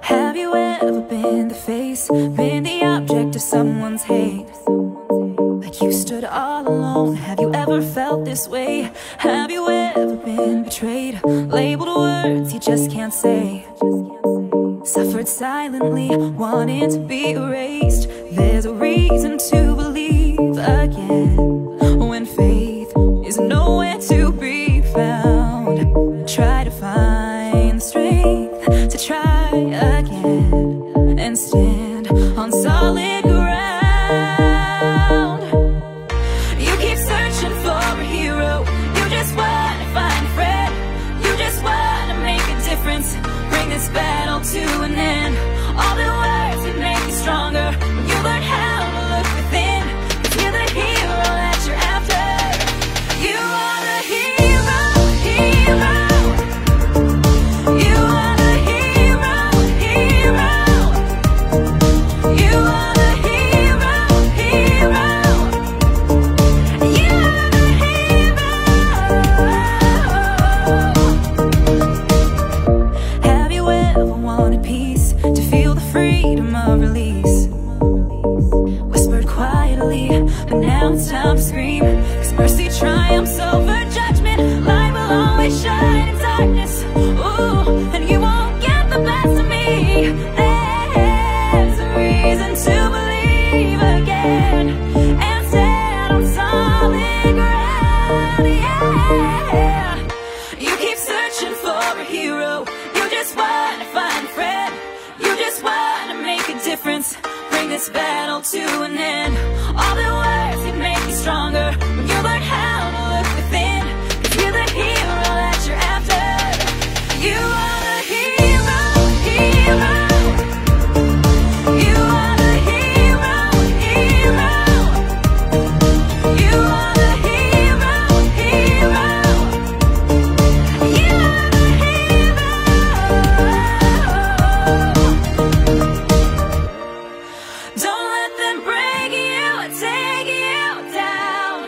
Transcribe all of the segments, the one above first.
Have you ever been the face, been the object of someone's hate? Like you stood all alone. Have you ever felt this way? Have you ever been betrayed, labeled words you just can't say, suffered silently, wanting to be erased? There's a reason to believe again when faith is nowhere to be found. Try to find the strength to try again and stand on solid ground. You keep searching for a hero, you just want to find a friend, you just want to make a difference, bring this battle to an end. All the words that make you stronger when you learn how to look within, 'cause you're the hero that you're after. You are the hero, hero. You are the hero, hero. You are the hero, hero. You are the hero. Have you ever wanted peace, to feel the freedom of release? Whispered quietly, but now it's time to scream, 'cause mercy triumphs over judgment. Light will always shine in darkness. Ooh, and you won't get the best of me. There's a reason to believe again and stand on solid ground. Yeah. You keep searching for a hero, you just want to find a friend, you just want to make a difference, bring this battle to an end. All the words that make you stronger when you learn how to look within, 'cause you're the hero that you're after. You are the hero, hero. You are the hero, hero. You are the hero, hero. You are the hero. Don't let them break you, take you down.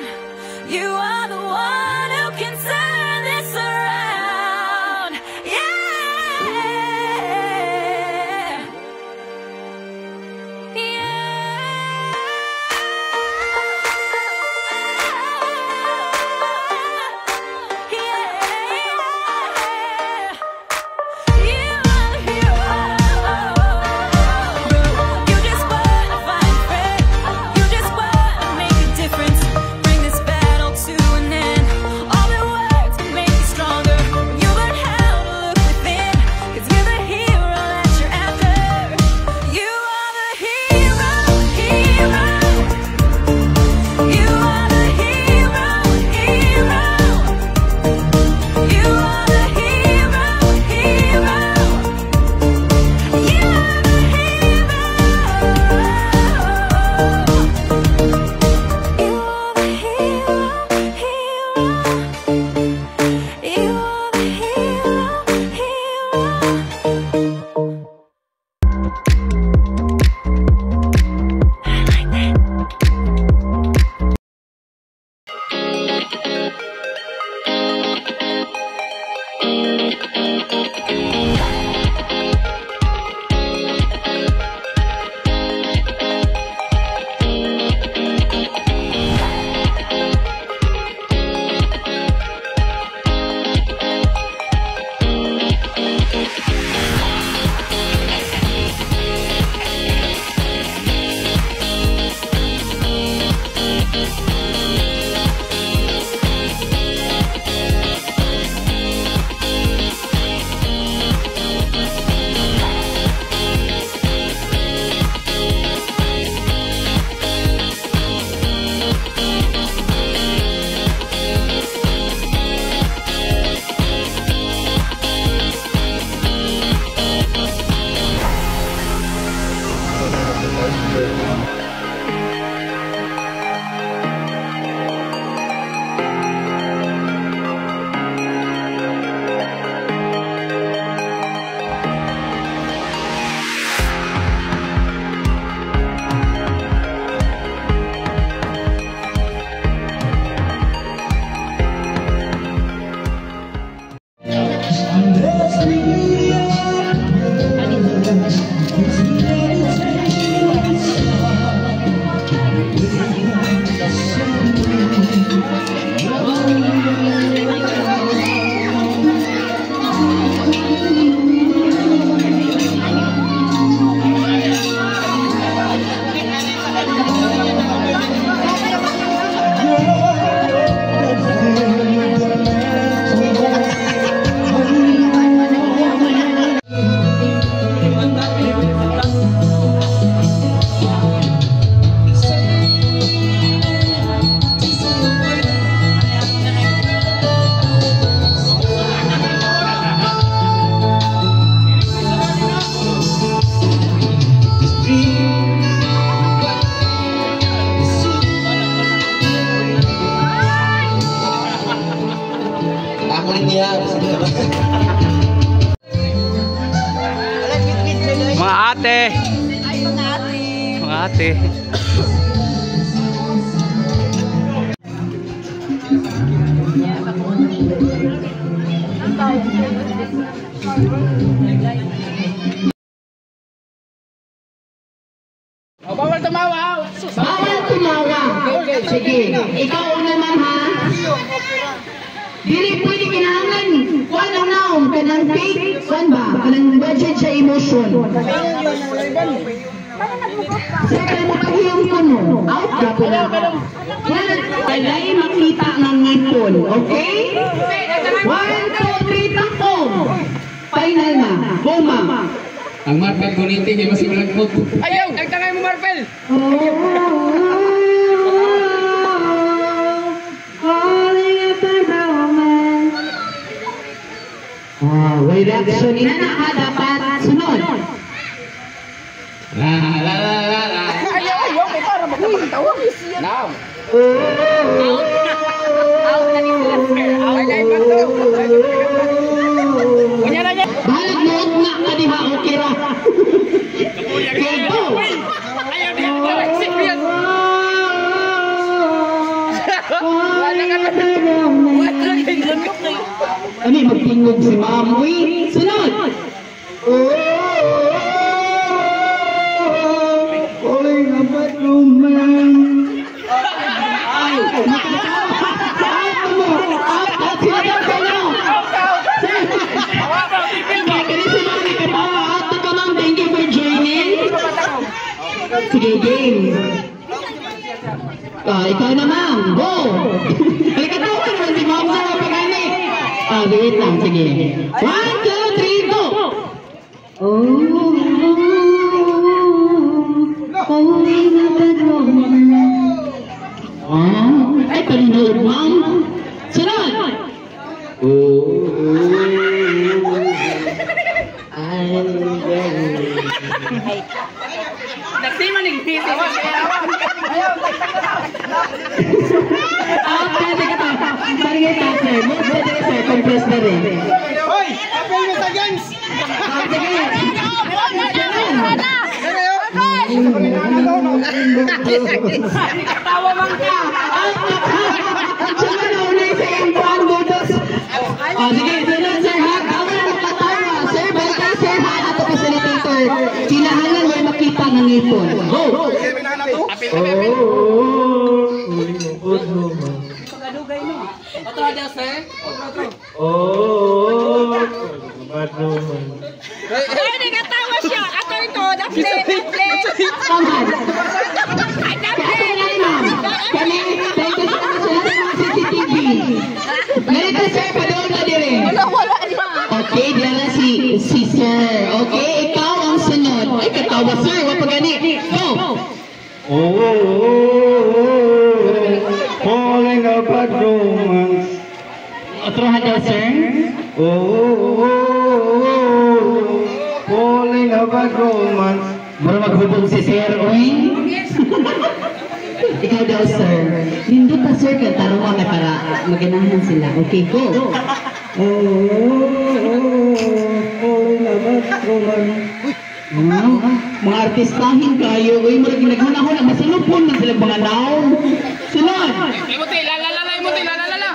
Mga ate. Ay, mga ate. Mga ate. Oh, bawal tumawa. Bawal tumawa. Sige. Ikaw naman ha. Dili pwede kinahanglan. Kuan ang naong kanang fake. Kuan ba? Kanang budget sa emotion. Sa kanang makahiyong ko no. Out ka po na. Kalay makita ng ngipon. Okay? 1, 2, 3, takbo. Final na. Boma. Ang Marvel Guniti kay mas malagpot. Ayaw! Nagtangay mo, Marvel! Way reaction ina na ka dapat sunod. La la la la la. Ayaw! May para magkapagtawa. Now. Out na ni Balag mo nga ka diha, okay ra. Go! Ayaw niya. Experience. Ano magtingog si Ma'am? Uy, sunod! Calling a bedroom man. Ay, sige, game. Ikaw naman, go! Halika daw ka naman, di mo ako pagani. Wait lang, sige. 1, 2, 3, go! Ay, palinood, ma'am. Sunod! Nagsiman ng busy. Barangay Captain, most pwede ka sir, compress na rin. Hoy! Apel mo sa games! Tawa man ka. Sige, naunay sa iyong buwan, butos. Sige, sunod sir ha, kama na nakatawa. Sir, balik ka sir ha, ato facilitator. Kinahalan may makita ng ipon. Go! Apil. Pagadugay no. Otro aja sir. Otro. Ay, nagatawa siya. Ato ito, daple. Come on. Kasi na ma'am. Kani, thank you so much sa lahat ng CCTV. Ganito sir, padoon na dire. Wala na. Okay, diyan na si sir. Okay, ikaw ang sunod. Ay, katawa sir, wapag gani. Go! Falling apart romance. Otro handa sir. Falling apart romance. Mura maghubog si sir, oy. Ikaw daw sir. Nindot ka sir, kantaro ka para maganahan sila. Okay, go! Falling apart romance. Mga artistahin kayo, uy, marag ginaghanahon, masalupon na sila mga naong. Sunod! Imuti, lalalala, imuti, lalalala.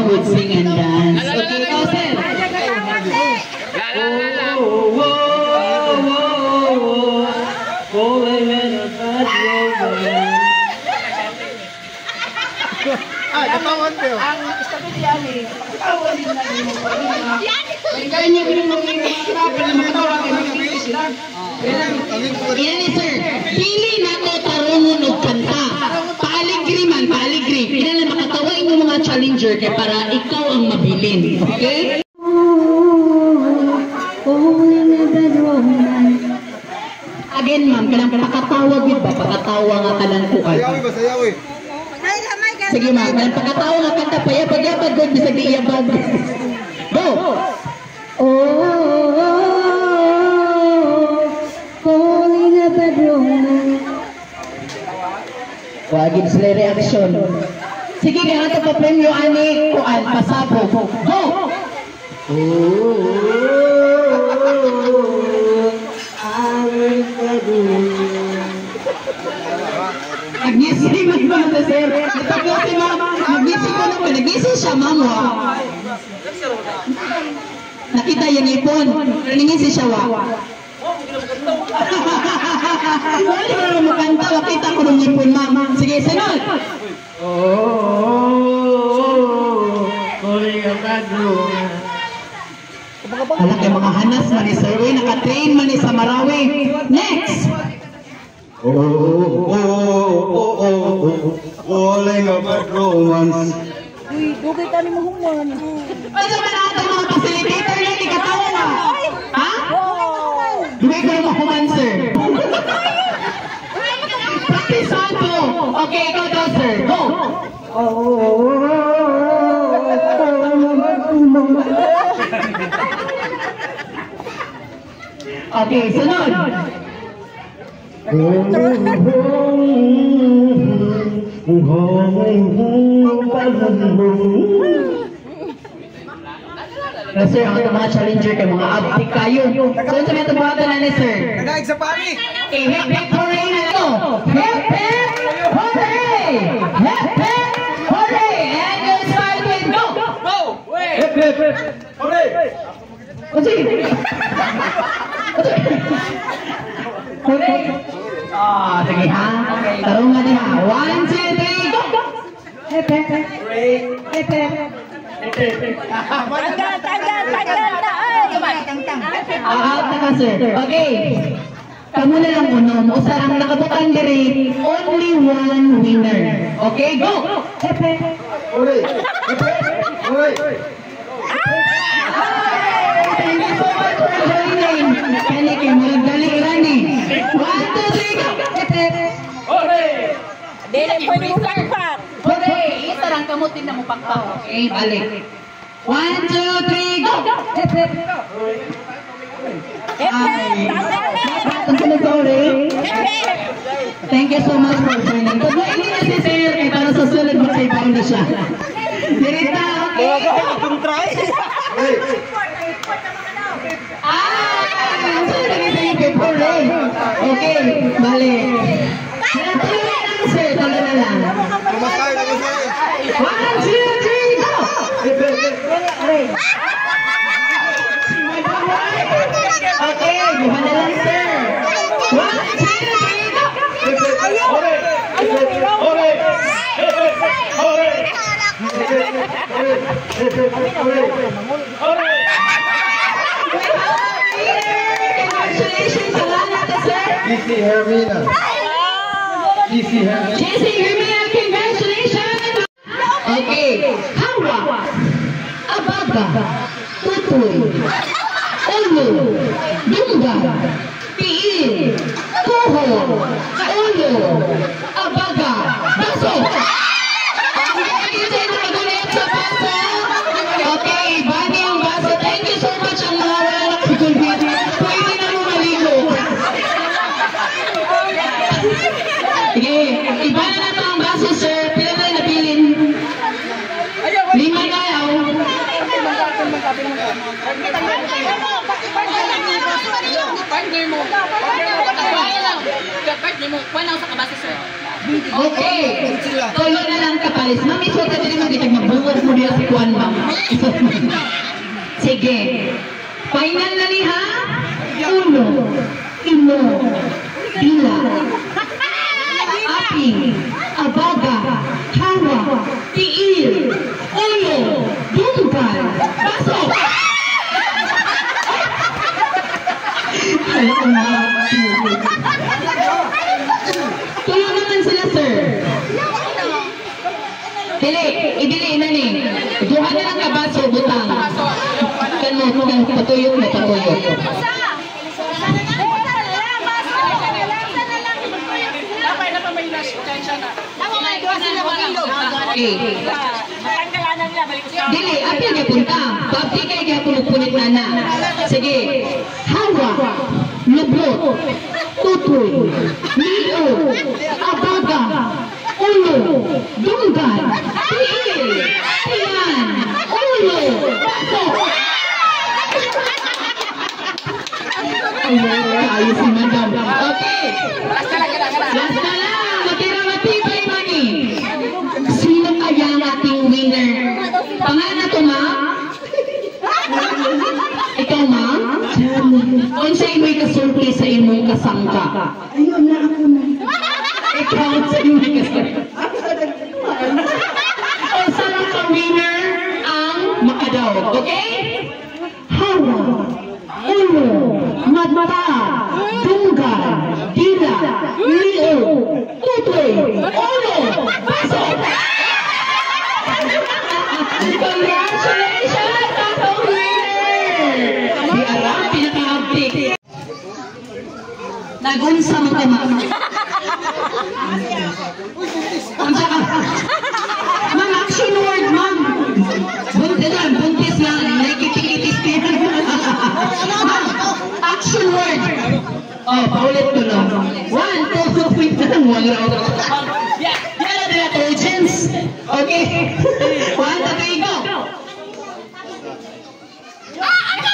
Would sing and dance. Okay, ikaw sir. Ah, katawan ko. Ang stability yan eh. Katawan din na yun. Kaya niya pinamangin mo para makatawa kayo ng sila. Yan ni sir, pili na ko tarungon o kanta. Paaligri man, paaligri. Kailangan makatawain yung mga challenger kaya para ikaw ang mabilin. Okay? Again ma'am, kailangan pakatawag yun ba? Pakatawa nga kalantuan. Sayawi ba, sayawi? Sige ma'am, kailangan pakatawa nga kanta. Payapag-yapag ko, bisag di iyabag. Go! Wagin sila reaction. Sige, kaya ito pa premyo ani kuan pasabog. Go! Nagising mo ba na sir? Natagot si mama. Nagising ko naman. Nagising siya, mama. Nakita yung ipon. Nagising siya, wa. Wala ka naman makanta. Nakita ko ng ipon, mama. Sige, sunod. Alam kayo mga hanas man ni Sir Uy, naka-train man ni sa Marawi. Next! Falling about romance. Uy, dugay ka ni mo human. Ano ba natin mga facilitator na ni katawa na? Ha? Dugay ko naman human, sir. Practice Santo. Okay, ikaw daw, sir. Go! Okay, sunod. Sir, ang mga challenger kay mga abtik kayo. So, sa mga tabuhatan na ni sir. Nagaig sa pari. Okay, hip hip hooray na ito. Hip hip hooray! Hip hip hooray! And you'll start with go! Go! Hip hip hip. Hooray! Kasi... Hooray! Ah, sige ha. Tarungan niya. 1, 2, 3, go! Hip hip hooray! Hip hip. Tanggal na ay. Out na ka, sir. Okay. Kamu na lang unom. Usa ang nakabutang diri, only one winner. Okay, go! Hooray! Hooray! Thank you so much for joining. Kani kay murag dali rani. 1, 2, 3, go! Dili pwede mo pagpat. Okay, isa lang kamutin na mo pagpang. Okay, balik. 1, 2, 3, go! Thank you so much for joining. Pag hindi na si Sir, kaya para sa sulit magkaibaw na siya. Dirita, okay? Sir, nagkita yung paper, eh. Okay, balik. Tuloy na lang, sir. Tuloy na lang. 1, 2, 3, go! Okay, buha na lang, sir. 1, 2, 3, go! Congratulations sa lahat, sir. GC Hermina. JC Hermina, congratulations! Okay, Hawa, Abaga, Tutoy, Ulo, Dumba, Piil, Kuho, Ulo, Abaga, Baso! Okay, bani ang baso. Thank you so much ang mga wala nakakulbit. Pwede na mo maligo. Sige, iba na ito ang baso, sir. Pila na nabilin? 5 na yaw. Okay. Tulo na lang kapalis. Mami, so ka din magiging magbungod mo diya si Juan, ma'am. Sige. Final na ni ha? Uno, ino, dila, api, abaga, hawa, tiil, ulo, dunggal, baso. Tulo naman sila, sir. Idili na ni. Duha na lang kabaso, butang. Kan mo, patuyot mo, patuyot. Okay. Dili, apil niya punta. Pabdi kayo kaya punit na na. Sige. Hawa, lublot, tutoy, liyo, abaga, ulo, dunggan, Ayos si madam. Okay. Last na lang. Matira-matibay man eh. Sino kaya ang ating winner? Pangalan to, ma'am? Ikaw, ma'am? Kung siya mo'y kasulti sa imong kasangka. Ayun na ako na. Ikaw sa imong kasangka. O sarang ka winner ang makadaw. Okay? Hawa, ulo, mata, tunggal, dila, liyo, tutoy, ulo, baso! Congratulations! Ang winner! Di alam, pinaka-update. Nagunsa mo ka, ma'am. Unsa ka? Ma'am, action word, ma'am. Buntis lang. Nakikitis din. Ma'am, action word. Oh, paulit ko lang. 1, 2, 3, 1. Yan na detergents. Okay. 1, 2, 3, go.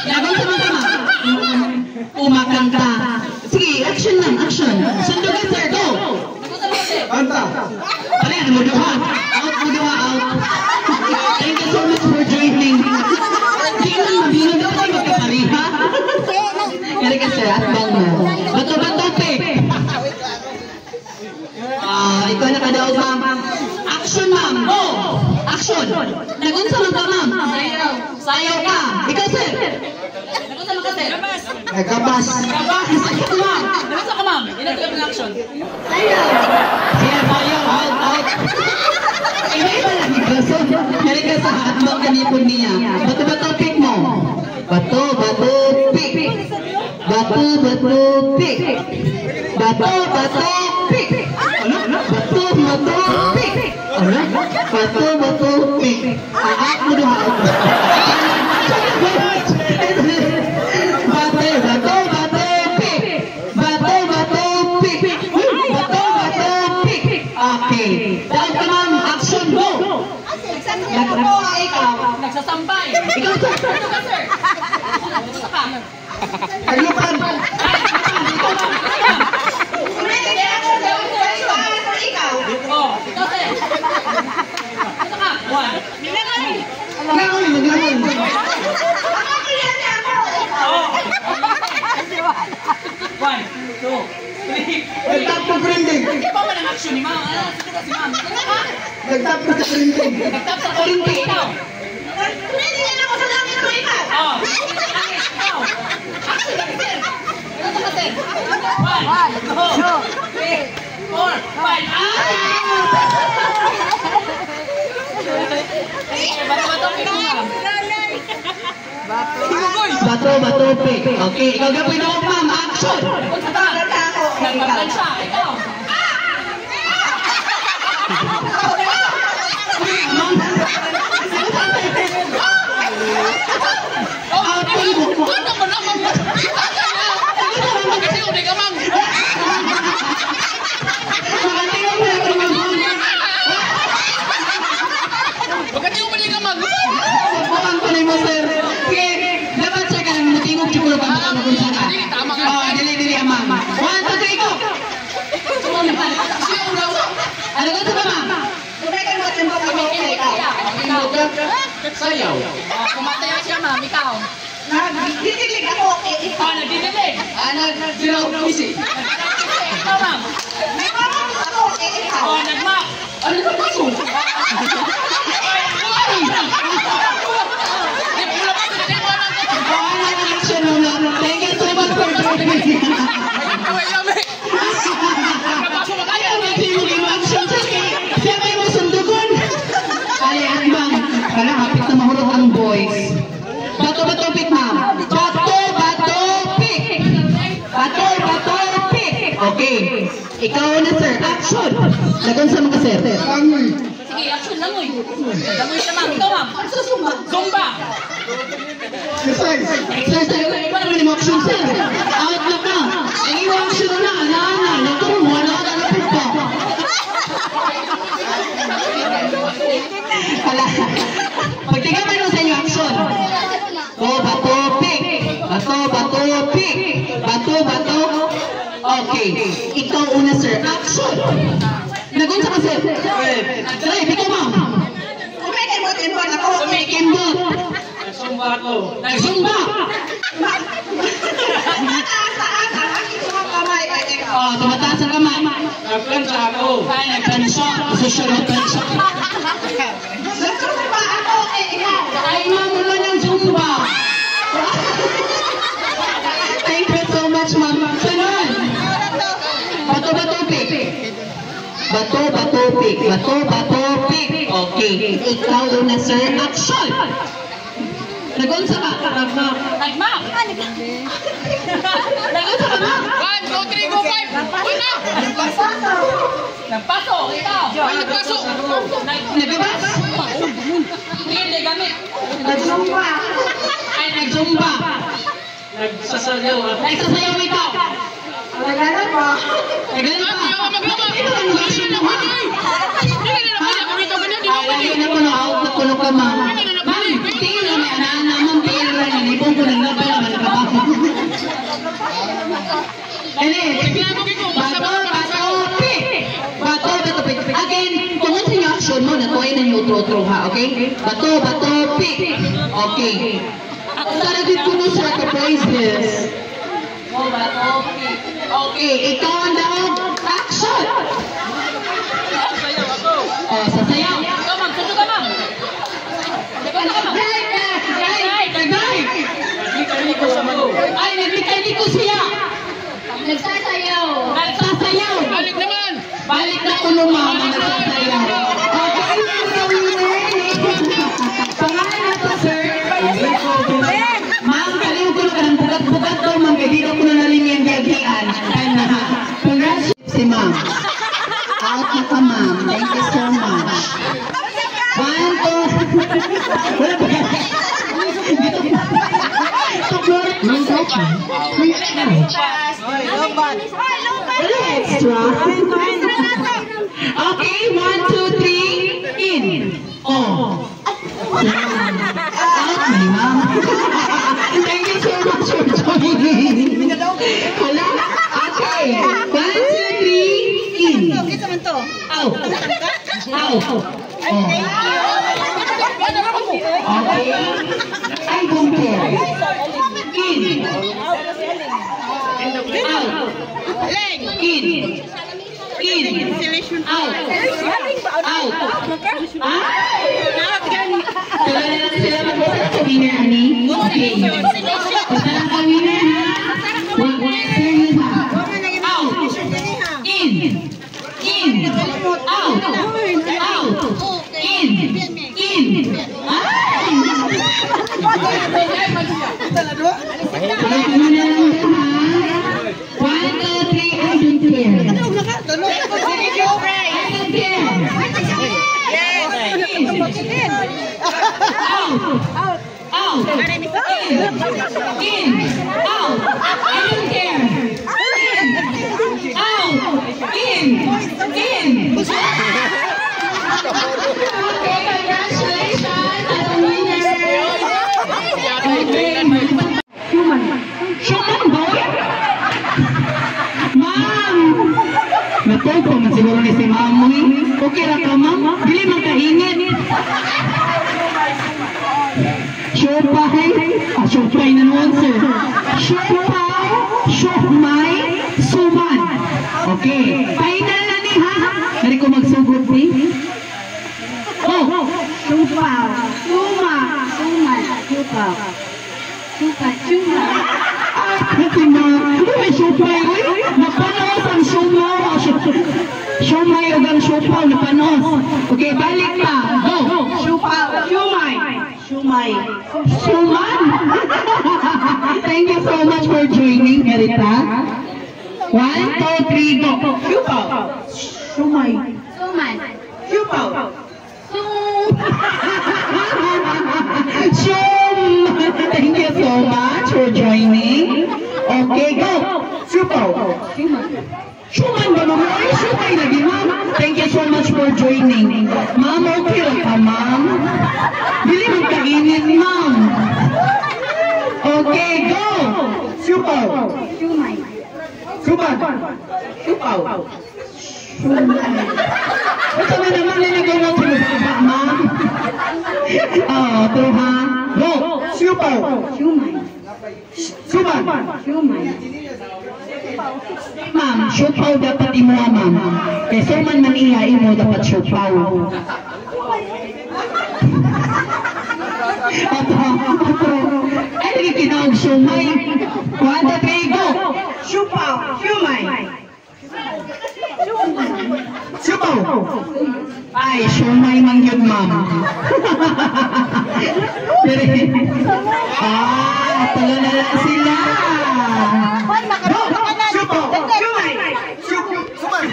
Nagunsa mo ka, ma'am. Umakanta. Sige, action lang, action. Sundugan, sir, go. Kanta. Parehan mo duha. Out mo duha, out. Thank you so much for joining. Hindi ko lang mabinod ako kayo magkapariha. Kaya kasi, atbang mo. Bato-bato, pe. Ikaw na kadaog, ma'am. Action, ma'am. Go. Action. Nagunsa mo ka, ma'am. Sayaw ka. Ikaw, sir. Nagunsa mo ka, sir. Nagkabas. Sakit, ma'am. Nagunsa ka, ma'am. Inagtag ng action. Siya, sayaw. Out. Hindi ba lang ikaso? Kaya ka sa atbang kanipon niya. Bato-bato, pick mo. Bato-bato, pick. Bato-bato, pick. Bato-bato, pick. Bato-bato, pick. Bato-bato, pick. Aak mo doon. Bato-bato, pick. Bato-bato, pick. Bato-bato, pick. Okay. Dahil ka, ma'am, action, go. Ikaw. Nagsasampay. Ikaw, sir. Ito ka, sir. Nagunsa ka. Kaglupan. Oh, ito, sir. Ito ka. 1. Langoy, maglangoy. Oh. 1, 2, 3. Nagtap ko printing. Hindi ba man ang action ni ma'am? Ano? Sige ka si ma'am. Sige ka. Nagtap ko sa printing. Nagtap sa kulinti. Ikaw. Oh. Ikaw. Action lang, sir. Ito ka, sir. 1, 2, 3, 4, 5. Bato-bato, pick mo, ma'am. Bato-bato, pick. Okay, ikaw gapin ako, ma'am. Action. Punta ka. Nagmagdan siya. Ikaw. Sayaw. Kumataya siya, ma'am. Ikaw. Nagdidilig ako. Oh, nagdidilig. Zero busy. Ikaw, ma'am. Ako, ikaw. Oh, nagmap. Ano ba ito? Thank you so much for joining. Siya may masundugon. Ay, atbang. Kala, hapit na mahulog ang boys. Bato-bato pick, ma'am. Bato-bato pick. Bato-bato pick. Okay. Ikaw na, sir. Action. Lagon sa mga sir. Langoy. Sige, action. Langoy. Langoy siya, ma'am. Ikaw, ma'am. Zumba. Exercise. Exercise. Iba naman yung action, sir. Out na ka. Ang yung action na. Alana. Nato mo. Wala na na po pa. Wala. Pagtigaman mo sa inyo action. Bato, bato, pick. Bato, bato, pick. Bato, Okay, ikaw una sir. Action! Nagunsa ka sir? Dali, ikaw ma'am. Kumikimot ako. Kumikimbot. Nagsumba ako. Nagsumba. Oh, tumataas ang kamay. Nagplansa ako. Ay, nagpansya. Social na pansya. Nagsumba ako. Ikaw. Ay, ma'am, wala ng zumba. Thank you so much, ma'am. Sunod. Bato-bato-pik. Bato-bato-pik. Bato-bato-pik. Okay. Ikaw una, sir. Action! Nagunsa ka? Nagmap! Nagunsa ka, ma'am? 1, 2, 3, go 5! Wala! Nagpasok! Ikaw! Nagpasok! Nagabas? Hindi, gamit! Nagsumba. Ay, nagsumba. Nagsasayaw ako. Nagsasayaw ikaw. Nagana pa. Nagano pa. Ito ang reaction mo, ha? Ay, na ko na out na kuno ka, ma'am. Ma'am, tingin na may anana, ma'am, tingin na rin. Ibong ko ng labay naman nakabaho. Dali. Bato, pik. Again, kung ano yung action mo, natuloy na yung utro-utro, ha? Okay? Bato, pik. Okay. Tara din ko sa ka-praises. Okay, ikaw ang daog. Action! Oh, sasayaw. Ikaw, ma'am! Suso ka, ma'am! Tagay! Naglikay-liko sa malo. Ay, naglikay-liko siya. Nagsasayaw! Balik naman! Balik na ko lumang nagsasayaw. Okay, pangalan na to, sir. Ma'am, kaliw ko na ng bugat-bugat daw, ma'am. Kaya dito ko na nalim yung gagian. Congratulations si ma'am. Out na ka, ma'am. Thank you so much. 1, 2. Wala ba yan? Wala extra. Okay, 1, 2, 3, in. Oh. Out, my ma'am. Thank you so much for joining. Wala? Okay. 1, 2, 3, in. Out. Out. Oh. Okay. I don't care. In. Out. In. In. Out. Out. Ah? Sila mag-usap sa winner, ani? Okay. Basta lang ka winner, ha? Serious, ha? Out. In. In. Out. Out. In. In. Ay! Kaya ko na lang, ha? 1, 2, 3, I don't care. I don't care. Out. Out. In. Out. I don't care. Out. In. Okay, congratulations. Ang winner. Human boy? Ma'am! Natuto man siguro ni si ma'am mo, eh. Okay ra ka, ma'am? Dili man kainit. Siopay? Siopay na noon, sir. Siopay, siopay, suman. Okay. Final na ni, ha? Dari ko magsugod, ni. Oh! Supaw. Suma. Suman. Supaw. Supa. Suma. Ah, kasi ma'am. May siopay, eh. Napanos ang sumaw. Siomay o gang siupaw na panos. Okay, balik pa. Go. Siupaw. Siumay. Siumay. Suman. Thank you so much for joining, Erita. 1, 2, 3, go. Siupaw. Siumay. Suman. Siupaw. Sium. Thank you so much for joining. Okay, go. Siupaw. Shuman ba naman? Ay, shumay lagi, ma'am. Thank you so much for joining. Ma'am, okay lang ka, ma'am? Dili mo kainit, ma'am. Okay, go! Supaw. Suman. Supaw. Ito na naman nilagay mo sa ma'am. Oo, true ha? Go! Supaw. Suman. Ma'am, supaw dapat imo ma'am. Kaya suman man iya, imo dapat supaw. Ay, lagi kinawag sumay. 1, 2, 3, go! Supaw, sumay. Supaw. Ay, sumay man yun, ma'am. Tulo na lang sila. Go! Supaw, sumay. Supaw.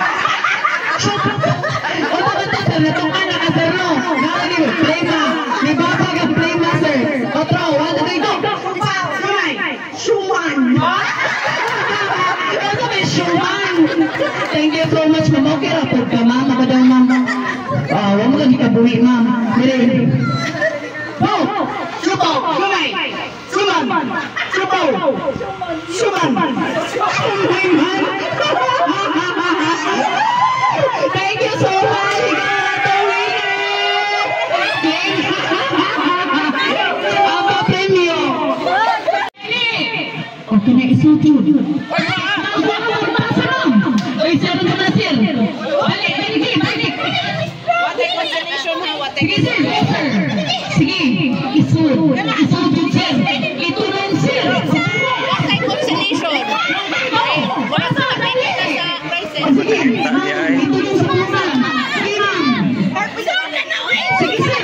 O, taga-taga, natukan na kasero. Nani, plema. May babag ang plema, sir. Otro, 1, 2, 3, go! Supaw, sumay. Suman. Ano ba yung suman? Thank you so much, ma'am. Okay, rapod ka, ma'am. Ako daw, ma'am. Huwag mo lagi kabuhi, ma'am. Mire. Go! Supaw, sumay. Suman. Supaw. Suman. Sumay, man. Thank you so much. Apa premio? Okay na isutin. Oy, sir, na sir. Balik. Sige, sir. Sige, isun, sir. Ito lang, sir. Watay consolation. Wala sa kanila sa prices. Sige, ito yung sa punan. Sige, ma'am. Sige, sir.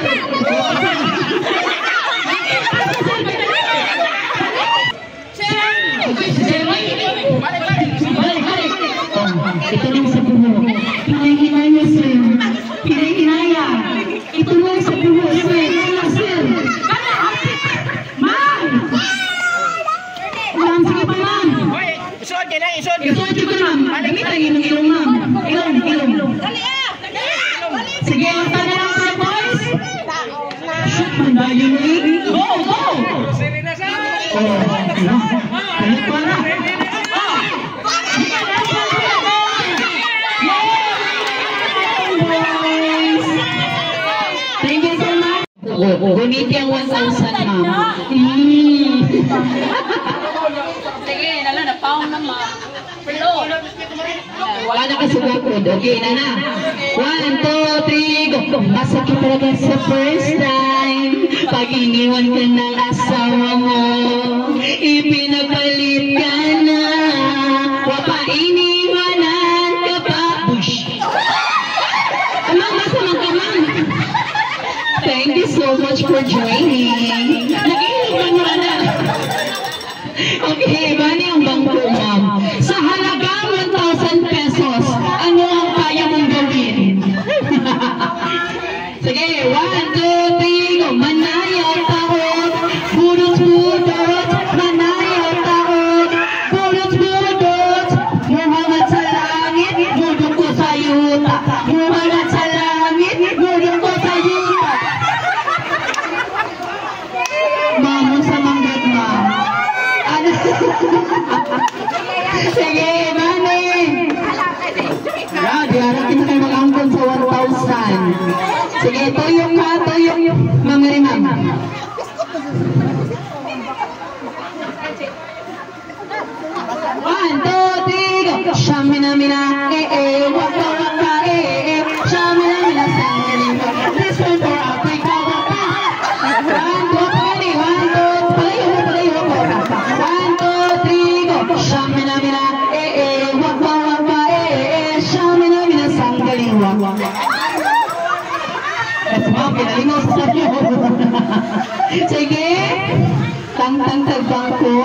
Ito lang sa buho. Hinay-hinaya, sir. Hinay-hinaya. Ito lang sa buho, sir. Sir. Ma'am! Ma'am, sige pa, ma'am. Isod ka lang, isod. Isuot ko, ma'am. Damit ang ilong, ma'am. Ilong. Sige, unta na lang sila, boys. Shoot, mandayo mo eh. Go! Balik pa na. Thank you so much. Guniti ang 1,000, ma'am. Sige, nala na paong naman. Pero, Wala na kasugakod. Okay na. 1, 2, 3, go. Masakit talaga sa first time. Pag iniwan ka ng asawa mo, ipinapalit ka na. Wapainiwanan ka pa. Bush. Ma'am, masamang ka, ma'am. Thank you so much for joining. Nag-iwan mo na. Okay, bani ang bangko, ma'am. Sa halagang 1,000 pesos, ano ang kaya mong gawin? Sige, 1, 2, 3, go. Manayaw taot, budot, manayaw taot, budot, muhangat sa langit, budot ko sa yuta, muhangat sa langit, budot ko sa yuta. Ma'am, sa manggad, ma'am. Sige, mami. Diarating na kayo mag-angkon sa 1,000. Sige, tuyok ka, tuyok. Ma'am, ma'am. One, two, three, go. Shamina, waka, waka, Shamina, sangin. This one for Africa, waka. 1, 2, 3, 1, 2, palayo. 1, 2, 3, go. Shamina, waka, waka, Shamina, sangin. Pinalingaw sa sayo. Sige. Tang-tang tagbangko.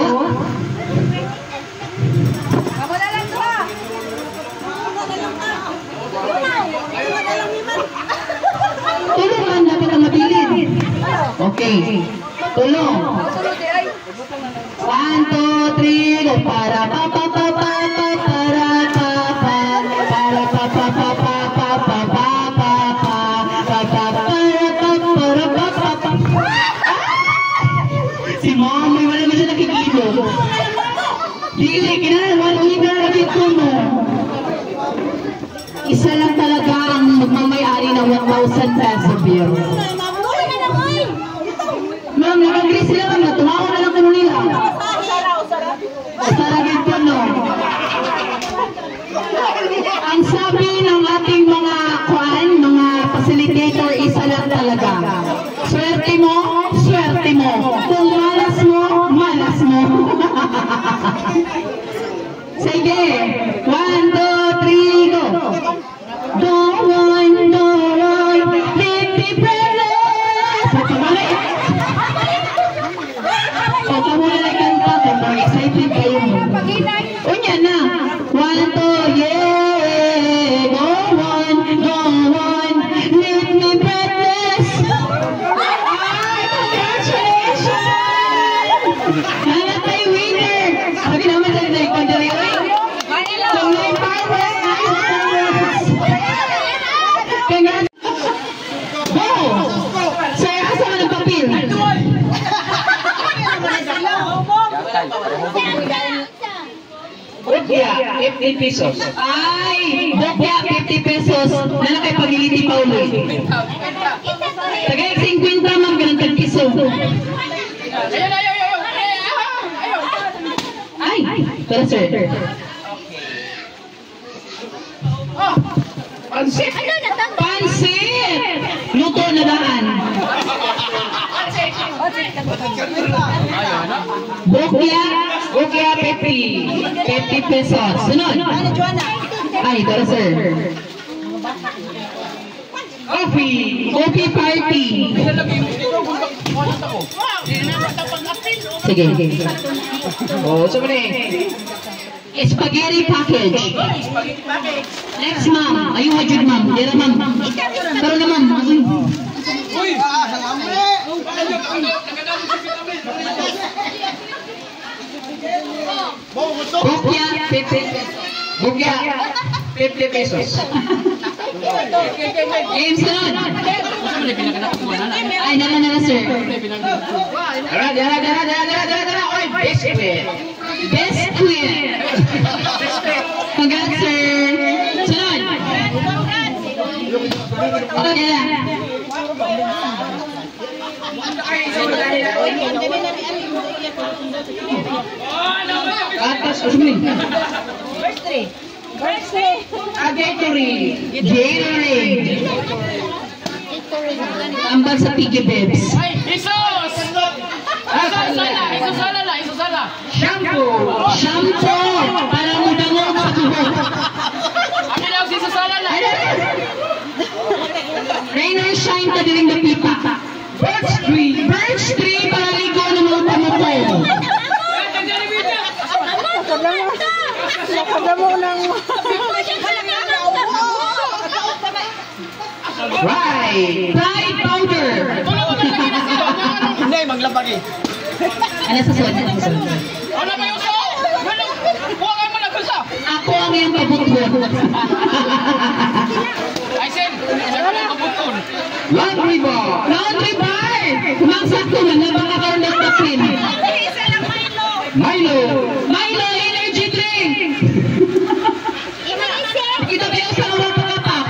Tulong man, dapat ang mabilin. Okay. Tulong. 1, 2, 3, go. Para pa pa pa pa pa para pa pa para pa pa pa pa pa pa pa pa pa para pa pa pa. Si Mom, may wala man siya nakikilo. Dili, kinala, wala lagi ko mo. persevere. Ma'am, nag-agree sila ma'am. Tumawa na lang ko nila. Usara gito, no? Ang sabi ng ating mga mga facilitator, isa lang talaga. Swerte mo, swerte mo. Kung malas mo, malas mo. Sige. 1, 2, 3, go. Go on, happy breathless. O, kamuna na kanta. Kung excited kayo mo. Unya na. 1, 2, yeah. Go on, leave me breathless. Congratulations! Hangat tayo winner. Sabi naman sa ito, kung dali ko. Kung may powers. Congrats. Go! Sir, asa ka ng papel? Bukya, 50 pesos. Ay, bukya, 50 pesos. Lalaki pagiliti pa ulit. Tagay 50 man, ganun tag-piso. Ay, tara sir. Pansit! Pansit! Luto na daan. Bukya, 50 pesos. Sunod. Ay, tara sir. Coffee party. Sige. Oh, so mani. Spaghetti package. Next ma'am. Ayun hajud ma'am. Dira ma'am. Tara na ma'am. Bukya, 50 pesos. Game sunod. Ay, nala sir. Dara. Oy, biscuit. Biscuit. Congrats sir. Sunod. Okay lang. Atas, usmin. Gatorade. Tambal sa Piggy Bebs. Isos! Isusala! Shampoo. Para mudangog sa tuhod. Amin lang si Susala na! Rain or shine ka diring napita. Birch tree para ligo ng mga pamutong. Pride powder. Hindi, maglabag eh. Ano sa suot? Ano ba yung so? Huwag mo na gusto! Ako ang iyong kabutbot. Ay, Sen! Ano yung kabutun? Laundry bar. Kumaksakto man na baka karoon ng tapin. Milo energy drink. Kita ba yung sa mga pagkapak?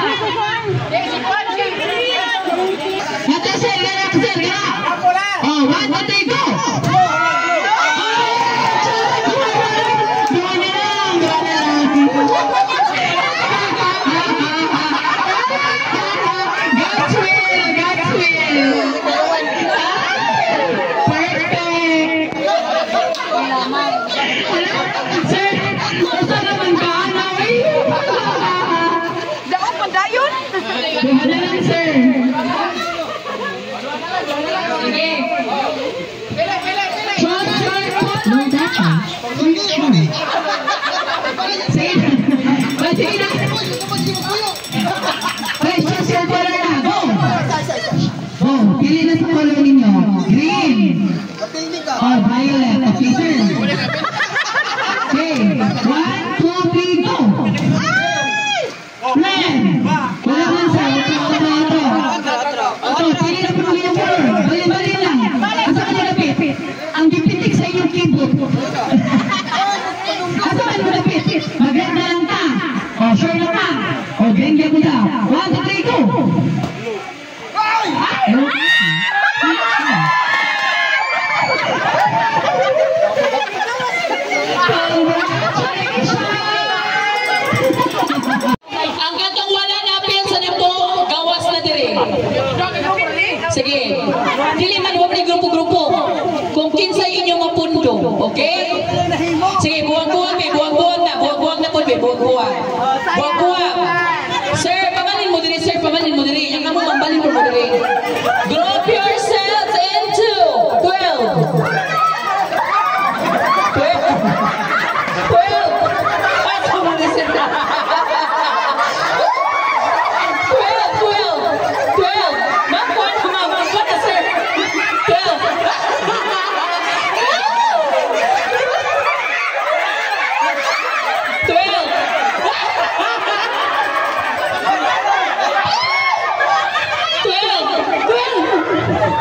Nata sir, gara. Oh, 1, 2, 3, go! Dili man wa ni grupo-grupo. Kung kinsa inyo mapundo, okay? Sige, buwag-buwag na po, buwag-buwag. Buwag-buwag. Sir, pamalin mo diri, sir, pamalin mo diri. Yang namo mambalin mo diri. Group yourselves into 12. 12. Ato mo na sir. 12. Makuha na sir. 12.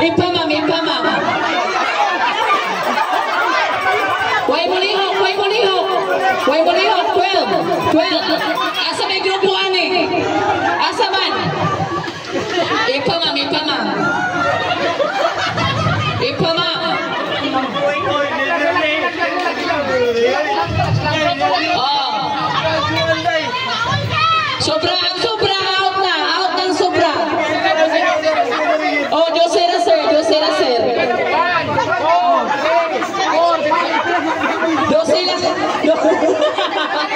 Ipa ma'am. Way mo lihok. 12. Asa may grupo ani? Asa man? Ipa ma'am. Oh. Sobra, out ng sobra. Oh, Josera sir.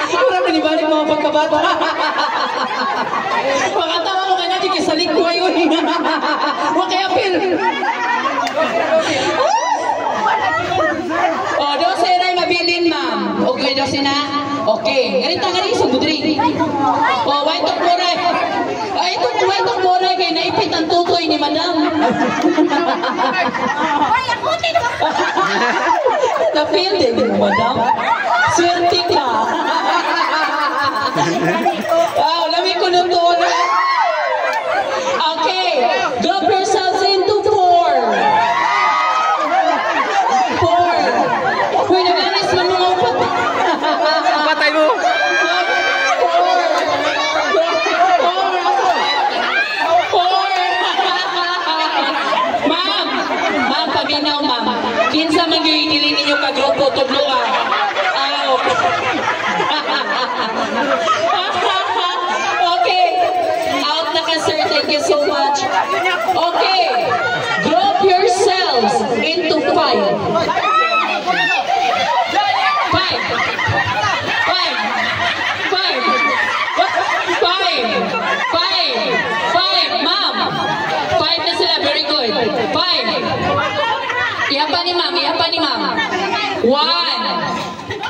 Kurang nanibalik mga pagkabata. Makatawa ko kanya, di kisalik ko yun. Huwag kaya pil. Oh, Josera ay mabilin, ma'am. Okay, Josena? Okay. Ganito, sumudri. Oh, why itong moray? Ay, itong moray kayo naipit ang tutoy ni madam. Na-feel din mo, madam. Swerte ka. Wow, lamig ko nung doon. Okay, group yourselves into 4. 4. Uy, naglanis man mga upat. Patay mo. 4. Ma'am, paminaw, ma'am. Kinsa mag-iinilin ninyo ka-grupo, tudlo ka. Okay. Out na ka, sir. Thank you so much. Okay. Group yourselves into 5. 5. Ma'am. 5 na sila. Very good. 5. Ihapa ni ma'am. 1,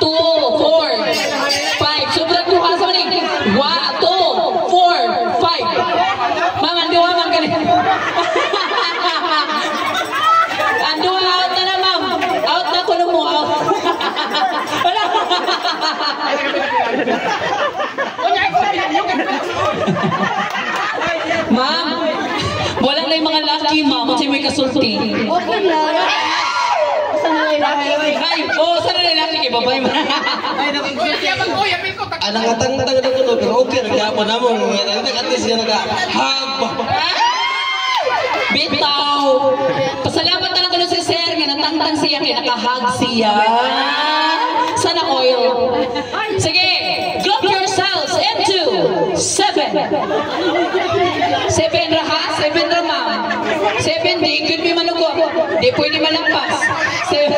2, 4, 5. Sobrang duha sa maning. 1, 2, 4, 5. Ma'am, anduha ma'am ganit. Anduha, out na ma'am. Out na ko mo. Out. Wala. Ma'am, wala na yung mga laki, ma'am. Kasi may kasulti. Okay lang. Ay, sana na laki kay babay mo. Anang atang-atang na ko, pero okay, nag-aapon na mo. At least yan nag-haba. Bitaw. Pasalamat na lang ko si sir nga natangtang siya kaya nakahag siya. Sana oil. Sige, group yourselves into 7. 7 ra ha? 7 ra ma'am. 7 di, good may manugo. Di pwede malagpas. 7.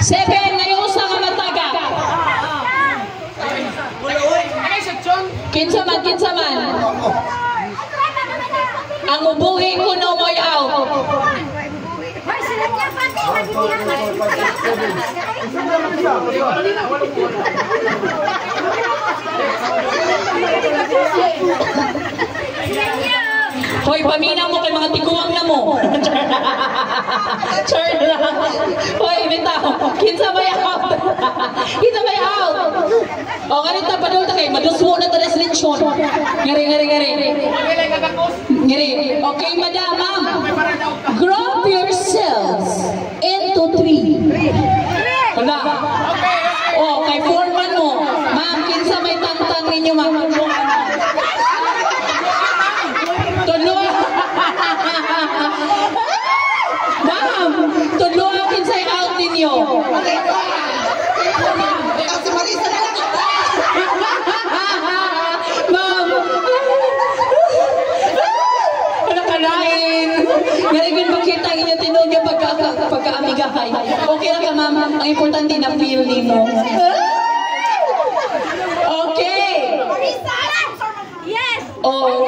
7 na yung usa ka mataga. Kinsa man. Ang ubuhi ko no moy out. Hoy, paminaw mo kay mga tiguang na mo. Char lang. Hoy, bitaw. Kinsa may out. O, ganito pa doon kay madusmo na tadas lechon. Ngari. Okay, madam, ma'am. Group yourselves into 3. Wala. O, kay foreman mo. Ma'am, kinsa may tantang ninyo, ma'am. Tulo. Ma'am, tulo ang kinsay ninyo? Si Marisa na lang. Ma'am! Ano ka lain? Ngayon makita ang inyong tinuod niya pagka-amigahay. Okay lang ka, ma'am. Ang importante na feel ni mo. Okay! Yes! Oh,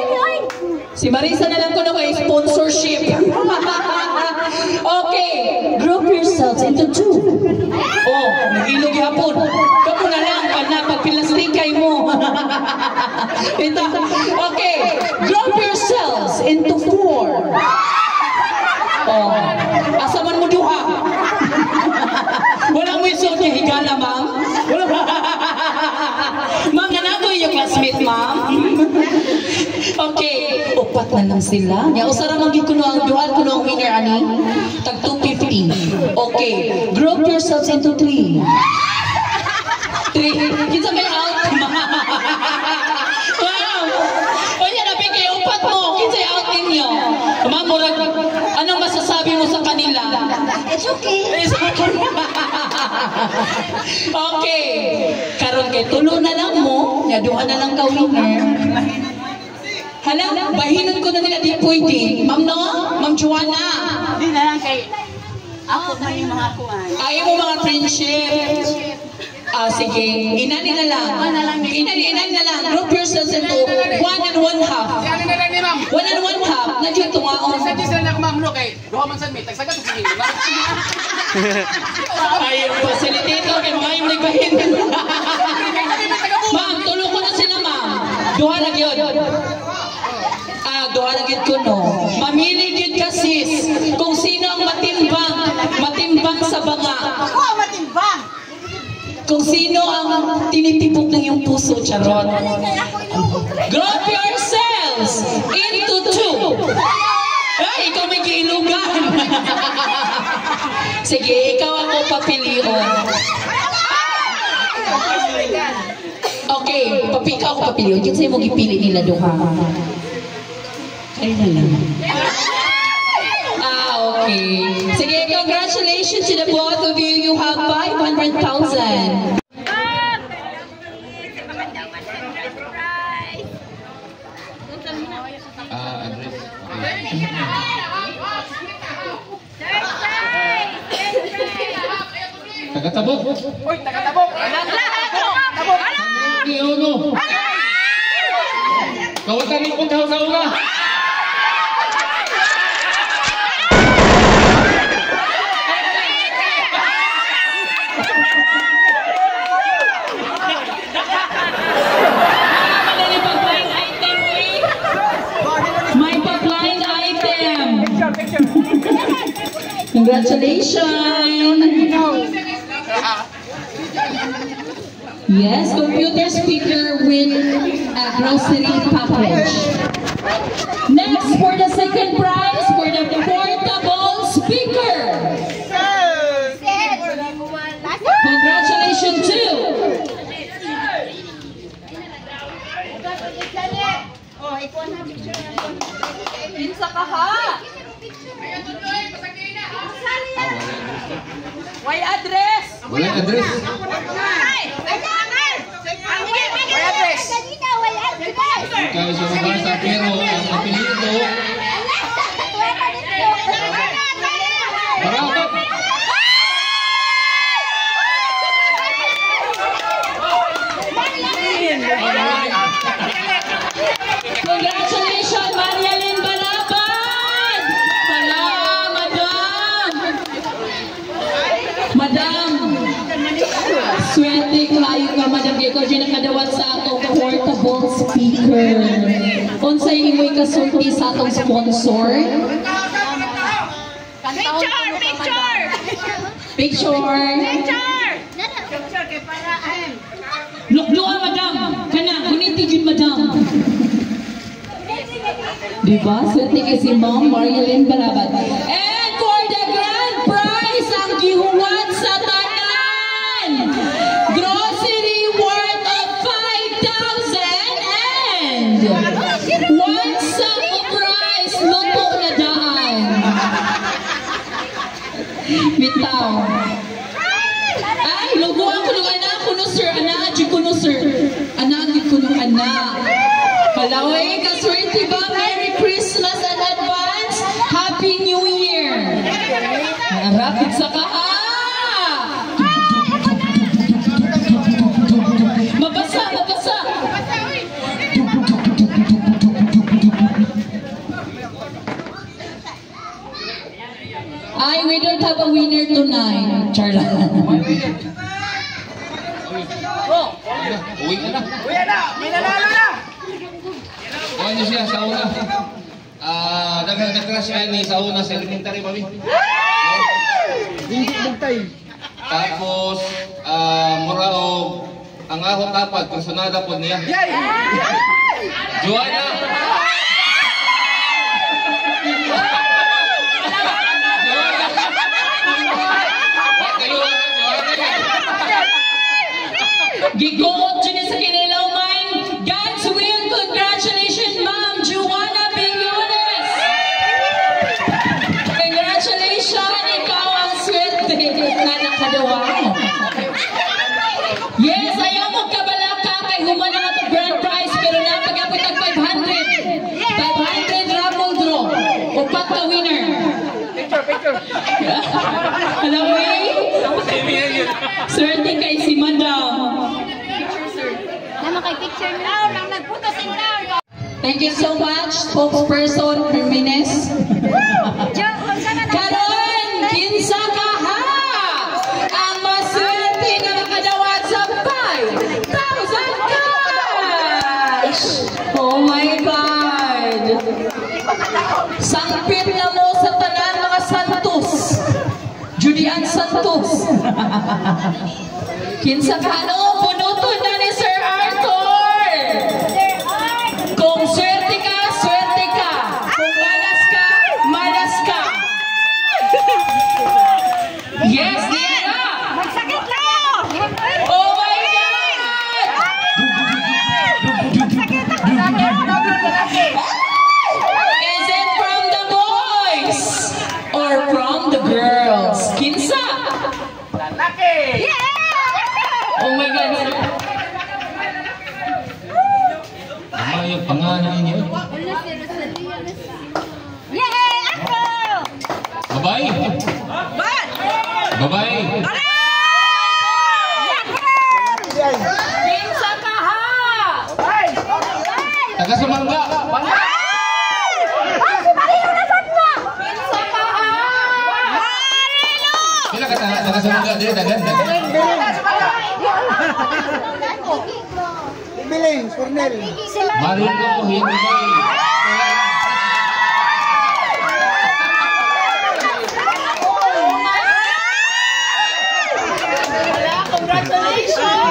si Marisa na lang ko na kay sponsorship. Okay, group yourselves into two. Oh, nag-ilog hapon. Kapo na lang, pagpilastikay mo. Ito. Okay, group yourselves into four. Oh, asa man mo duha? Wala mo yung suot niya, higala, ma'am? Ma'am, nanagoy yung classmate, ma'am? Okay, upat na lang sila. Nya usara man gyud kuno ang dual kuno ang winner ani. Tag 250. Okay, group yourselves into three. Kinsa may out? Wow! Oya na bigay upat mo. Kinsa out ninyo? Ma'am, murag anong masasabi mo sa kanila? It's okay. It's okay. Okay. Karon kay tulo na lang mo, nya duha na lang ka winner. Hala, bahinan ko na nila di pwede. Ma'am no? Ma'am Joanna. Di na lang kay ako man yung mga kuan. Ayaw mo mga friendship. Sige. Inani na lang. Inani na lang. Group yourselves into 1 and 1 half. 1 and 1 half. Nandiyan tungaon. Sa sila na kumamlo kay duha man sad mi tagsagat sa sige. Ayaw facilitator kay mga yung nagbahin. Ma'am, tulong ko na sila, ma'am. Duha lang yun. Duha lang yun ko, no. Mamili yun ka, sis. Kung sino ang matimbang sa banga. Ako ang matimbang. Kung sino ang tinitipok ng iyong puso, charot. Group yourselves into two. Ay, ikaw may giilugan. Sige, ikaw ako papilion. Okay, ikaw ako papilion. Yun sa'yo mo gipili nila duha. Ay na lang. Okay. Sige, congratulations to the both of you. You have 500,000. Tagatabok. Uy, tagatabok. Tabok. Hindi uno. Kawatan mo kung sa una. Congratulations! Yes, computer speaker with a grocery package. Next, for the second prize, for the portable speaker. Congratulations too! Pinsa ka ha? Why address? Wala address. Kaya sa mabasa pero ang apelido Barabat. Congratulations, Marialyn Barabat! Hala, madam! Madam! Swerte kayo nga, madam. Ikaw dyan nakadawat sa atong portable speaker. Unsay imoy kasulti sa atong sponsor? Picture! Lukluan, madam! Kana, guniti dyan, madam! Diba? Swerte kay si Ma'am Marialyn Barabat. And for the grand prize, ang gihuwat sa tanan! Grocery worth of 5,000 and one sack of rice, luto na daan. Bitaw. Lugo ako nung anak ko no sir. Anak, adyo ko no sir. Anak, adyo ko no anak. Palaway, kaswerte ba? Merry Christmas in advance. Happy New Year. Rapid sa kaha. Mabasa, mabasa. Ay, we don't have a winner tonight. Charla. Uwi ka na. Uy, na! May nanalo na! Kuha niyo siya sa una. Dagang siya ni sa una sa elementary mami. Hindi bugtay. Tapos, mura o ang ahong kapag, kursunada po niya. Yay! Joanna! Gigoot dyan sa kinilaw mine. God's will, congratulations, Ma'am Joanna Bigunes. Congratulations, ikaw ang swerte na nakadawa. Yes, ayaw mo kabalaka kay humana nga itong grand prize pero napagapit ang 500. 500 raffle draw. Upat ka winner. Picture. Alam mo swerte kay si Madam. Thank you so much, spokesperson Jimenez. Karon, kinsa ka ha? Ang maswerte na makadawat sa 5,000 cash! Oh my God! Sangpit na mo sa tanan mga Santos. Julian Santos. Kinsa ka no? Punuton na ni Sir Arthur. Kung swerte ka, swerte ka. Kung malas ka, malas ka. Yes, Diana. Magsakit lang! Oh my God! Is it from the boys or from the girls? Kinsa? Lalaki! Oh my God. Ano yung pangalan niyo? Yay! Ako! Babae? Babae? Kinsa ka ha? Taga Sumanga? Kinsa ka ha? Sila ka taga Sumanga? Dili, dagan. Biling, Cornel. Marin ko, hindi ko Congratulations!